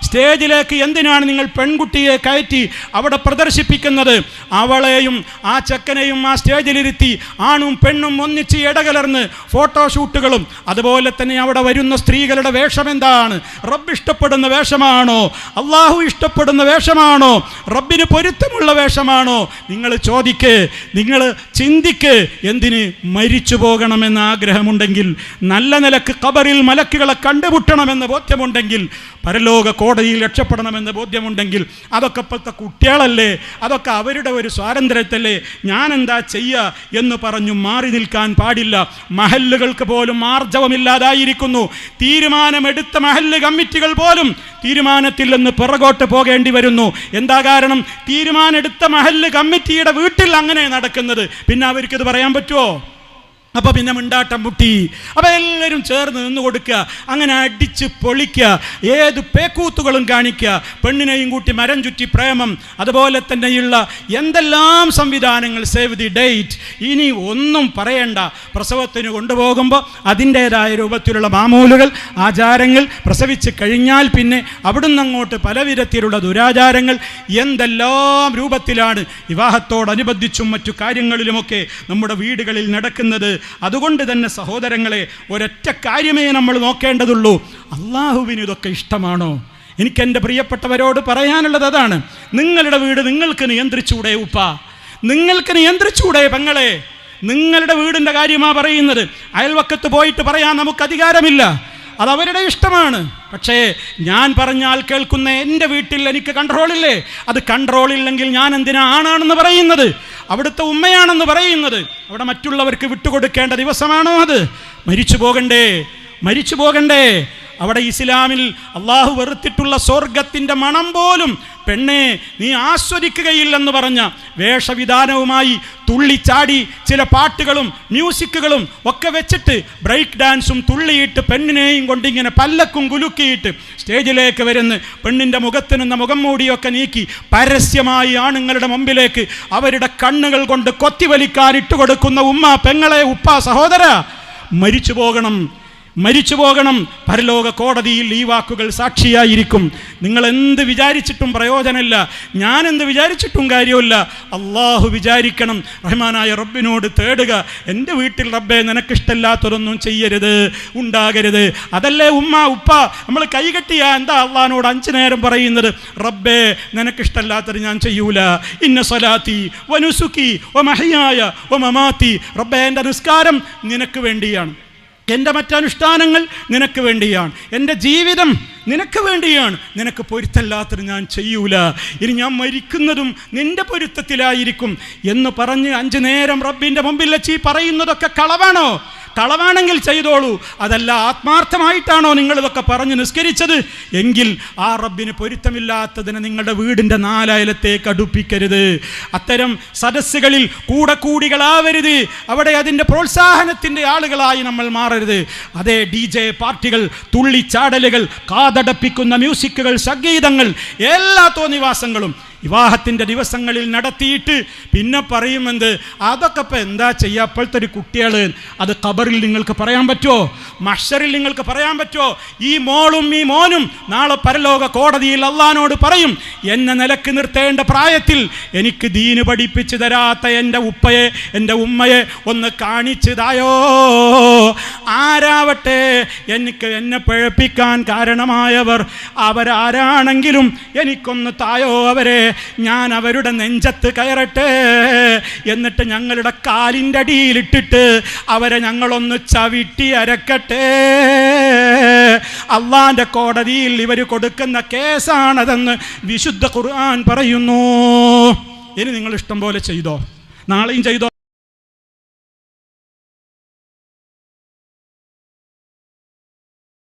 സ്റ്റേജിലേക്ക് എന്തിനാണ് നിങ്ങൾ പെൺകുട്ടിയെ കയറ്റി അവിടെ പ്രദർശിപ്പിക്കുന്നത്? അവളെയും ആ ചെക്കനെയും ആ സ്റ്റേജിലിരുത്തി ആണും പെണ്ണും ഒന്നിച്ച് ഇടകലർന്ന് ഫോട്ടോഷൂട്ടുകളും, അതുപോലെ തന്നെ അവിടെ വരുന്ന സ്ത്രീകളുടെ വേഷം എന്താണ്? റബ്ബ് ഇഷ്ടപ്പെടുന്ന വേഷമാണോ? അള്ളാഹു ഇഷ്ടപ്പെടുന്ന വേഷമാണോ? റബ്ബിന് പൊരുത്തമുള്ള വേഷമാണോ? നിങ്ങൾ ചോദിക്ക്, നിങ്ങൾ ചിന്തിക്ക്. എന്തിന്? മരിച്ചു പോകണമെന്ന് ആഗ്രഹമുണ്ടെങ്കിൽ, നല്ല നിലക്ക് ഖബറിൽ മലക്കുകളെ കണ്ടുമുട്ടണമെന്ന് ബോധ്യമുണ്ടെങ്കിൽ, പരലോക കോടതിയിൽ രക്ഷപ്പെടണമെന്ന് ബോധ്യമുണ്ടെങ്കിൽ, അതൊക്കെ ഇപ്പോഴത്തെ കുട്ടികളല്ലേ, അതൊക്കെ അവരുടെ ഒരു സ്വാതന്ത്ര്യത്തല്ലേ, ഞാൻ എന്താ ചെയ്യുക എന്ന് പറഞ്ഞു മാറി നിൽക്കാൻ പാടില്ല. മഹല്ലുകൾക്ക് പോലും ആർജവമില്ലാതായിരിക്കുന്നു. തീരുമാനമെടുത്ത മഹല്ല് കമ്മിറ്റികൾ പോലും തീരുമാനത്തിൽ നിന്ന് പിറകോട്ട് പോകേണ്ടി വരുന്നു. എന്താ കാരണം? തീരുമാനമെടുത്ത മഹല്ല് കമ്മിറ്റിയുടെ വീട്ടിൽ അങ്ങനെ നടക്കുന്നത്. പിന്നെ അവർക്കിത് പറയാൻ പറ്റുമോ? അപ്പോൾ പിന്നെ മിണ്ടാട്ടം മുട്ടി. അപ്പോൾ എല്ലാവരും ചേർന്ന് നിന്ന് കൊടുക്കുക, അങ്ങനെ അടിച്ച് പൊളിക്കുക, ഏത് പേക്കൂത്തുകളും കാണിക്കുക, പെണ്ണിനെയും കൂട്ടി മരം ചുറ്റി പ്രേമം, അതുപോലെ തന്നെയുള്ള എന്തെല്ലാം സംവിധാനങ്ങൾ, സേവ് ദി ഡേറ്റ്. ഇനി ഒന്നും പറയണ്ട. പ്രസവത്തിന് കൊണ്ടുപോകുമ്പോൾ അതിൻ്റേതായ രൂപത്തിലുള്ള മാമൂലുകൾ, ആചാരങ്ങൾ, പ്രസവിച്ച് കഴിഞ്ഞാൽ പിന്നെ അവിടുന്ന് അങ്ങോട്ട് പലവിധത്തിലുള്ള ദുരാചാരങ്ങൾ, എന്തെല്ലാം രൂപത്തിലാണ് വിവാഹത്തോടനുബന്ധിച്ചും മറ്റു കാര്യങ്ങളിലുമൊക്കെ നമ്മുടെ വീടുകളിൽ നടക്കുന്നത്. അതുകൊണ്ട് തന്നെ സഹോദരങ്ങളെ, ഒരൊറ്റ കാര്യമേ നമ്മൾ നോക്കേണ്ടതുള്ളൂ. അള്ളാഹുവിന് ഇതൊക്കെ ഇഷ്ടമാണോ? എനിക്കെൻ്റെ പ്രിയപ്പെട്ടവരോട് പറയാനുള്ളത് അതാണ്. നിങ്ങളുടെ വീട് നിങ്ങൾക്ക് നിയന്ത്രിച്ചൂടെ ഉപ്പ? നിങ്ങൾക്ക് നിയന്ത്രിച്ചൂടെ പെങ്ങളെ? നിങ്ങളുടെ വീടിൻ്റെ കാര്യമാണ് പറയുന്നത്. അയൽവക്കത്ത് പോയിട്ട് പറയാൻ നമുക്ക് അധികാരമില്ല. അതവരുടെ ഇഷ്ടമാണ്. പക്ഷേ ഞാൻ പറഞ്ഞാൽ കേൾക്കുന്ന എൻ്റെ വീട്ടിൽ എനിക്ക് കൺട്രോളില്ലേ? അത് കൺട്രോളില്ലെങ്കിൽ ഞാൻ എന്തിനാ ആണാണെന്ന് പറയുന്നത്? അവിടുത്തെ ഉമ്മയാണെന്ന് പറയുന്നത്? അവിടെ മറ്റുള്ളവർക്ക് വിട്ടുകൊടുക്കേണ്ട ദിവസമാണോ അത്? മരിച്ചു പോകണ്ടേ? അവിടെ ഇസ്ലാമിൽ അള്ളാഹു വെറുത്തിട്ടുള്ള സ്വർഗത്തിൻ്റെ മണം പോലും പെണ്ണെ നീ ആസ്വദിക്കുകയില്ലെന്ന് പറഞ്ഞ വേഷവിധാനവുമായി തുള്ളിച്ചാടി ചില പാട്ടുകളും മ്യൂസിക്കുകളും ഒക്കെ വെച്ചിട്ട് ബ്രേക്ക് ഡാൻസും തുള്ളിയിട്ട് പെണ്ണിനെയും കൊണ്ടിങ്ങനെ പല്ലക്കും കുലുക്കിയിട്ട് സ്റ്റേജിലേക്ക് വരുന്ന പെണ്ണിൻ്റെ മുഖത്തിനുള്ള മുഖം മൂടിയൊക്കെ നീക്കി പരസ്യമായി ആണുങ്ങളുടെ മുമ്പിലേക്ക് അവരുടെ കണ്ണുകൾ കൊണ്ട് കൊത്തിവലിക്കാൻ ഇട്ടുകൊടുക്കുന്ന ഉമ്മ, പെങ്ങളെ, ഉപ്പ, സഹോദര, മരിച്ചു പോകണം. പരലോക കോടതിയിൽ ഈ വാക്കുകൾ സാക്ഷിയായിരിക്കും. നിങ്ങൾ എന്ത് വിചാരിച്ചിട്ടും പ്രയോജനമില്ല. ഞാൻ എന്ത് വിചാരിച്ചിട്ടും കാര്യമില്ല. അള്ളാഹു വിചാരിക്കണം. റഹ്മാനായ റബ്ബിനോട് തേടുക, എൻ്റെ വീട്ടിൽ റബ്ബേ നിനക്കിഷ്ടമില്ലാത്തതൊന്നും ചെയ്യരുത്, ഉണ്ടാകരുത്. അതല്ലേ ഉമ്മ, ഉപ്പ നമ്മൾ കൈകെട്ടിയാ എന്താ അള്ളാഹിനോട് 5 നേരം പറയുന്നത്? റബ്ബേ നിനക്കിഷ്ടമില്ലാത്തത് ഞാൻ ചെയ്യൂല. ഇന്ന സ്വലാത്തി വനുസുക്കി വമഹയായ വമമാത്തി. റബ്ബേ എൻ്റെ നിസ്കാരം നിനക്ക് വേണ്ടിയാണ്, എൻ്റെ മറ്റനുഷ്ഠാനങ്ങൾ നിനക്ക് വേണ്ടിയാണ്, എൻ്റെ ജീവിതം നിനക്ക് വേണ്ടിയാണ്, നിനക്ക് പൊരുത്തല്ലാത്തത് ഞാൻ ചെയ്യൂല. ഇനി ഞാൻ മരിക്കുന്നതും നിൻ്റെ പൊരുത്തത്തിലായിരിക്കും എന്ന് പറഞ്ഞ് 5 നേരം റബ്ബിൻ്റെ മുമ്പിൽ വെച്ച് ഈ പറയുന്നതൊക്കെ കളവാണോ? കളവാണെങ്കിൽ ചെയ്തോളൂ. അതല്ല ആത്മാർത്ഥമായിട്ടാണോ നിങ്ങൾ ഇതൊക്കെ പറഞ്ഞ് നിസ്കരിച്ചത് എങ്കിൽ ആ റബ്ബിന് പൊരുത്തമില്ലാത്തതിനെ നിങ്ങളുടെ വീടിൻ്റെ 4 അയലത്തേക്ക് അടുപ്പിക്കരുത്. അത്തരം സദസ്സുകളിൽ കൂടികളാവരുത്. അവിടെ അതിൻ്റെ പ്രോത്സാഹനത്തിൻ്റെ ആളുകളായി നമ്മൾ മാറരുത്. അതേ DJ പാർട്ടികൾ, തുള്ളിച്ചാടലുകൾ, കാതടപ്പിക്കുന്ന മ്യൂസിക്കുകൾ, സംഗീതങ്ങൾ, എല്ലാ തോന്നിവാസങ്ങളും വിവാഹത്തിൻ്റെ ദിവസങ്ങളിൽ നടത്തിയിട്ട് പിന്നെ പറയുമെന്ത് അതൊക്കെ ഇപ്പം എന്താ ചെയ്യുക അപ്പോഴത്തെ ഒരു കുട്ടികൾ. അത് ഖബറിൽ നിങ്ങൾക്ക് പറയാൻ പറ്റുമോ? മഹ്ശറിൽ നിങ്ങൾക്ക് പറയാൻ പറ്റുമോ? ഈ മോളും ഈ മോനും നാളെ പരലോക കോടതിയിൽ അള്ളാനോട് പറയും, എന്നെ നിലക്ക് നിർത്തേണ്ട പ്രായത്തിൽ എനിക്ക് ദീന് പഠിപ്പിച്ചു തരാത്ത എൻ്റെ ഉപ്പയെ എൻ്റെ ഉമ്മയെ ഒന്ന് കാണിച്ചതായോ? ആരാവട്ടെ എന്നെ പിഴപ്പിക്കാൻ കാരണമായവർ അവരാരാണെങ്കിലും എനിക്കൊന്ന് തായോ അവരെ, ഞാൻ അവരുടെ നെഞ്ചത്ത് കയറട്ടെ, എന്നിട്ട് ഞങ്ങളുടെ കാലിൻ്റെ അടിയിലിട്ടിട്ട് അവരെ ഞങ്ങളൊന്ന് ചവിട്ടി അരക്കട്ടെ. അള്ളാന്റെ കോടതിയിൽ ഇവർ കൊടുക്കുന്ന കേസാണതെന്ന് വിശുദ്ധ ഖുർആൻ പറയുന്നു. ഇനി നിങ്ങൾ ഇഷ്ടം പോലെ ചെയ്തോ, നാളെയും ചെയ്തോ.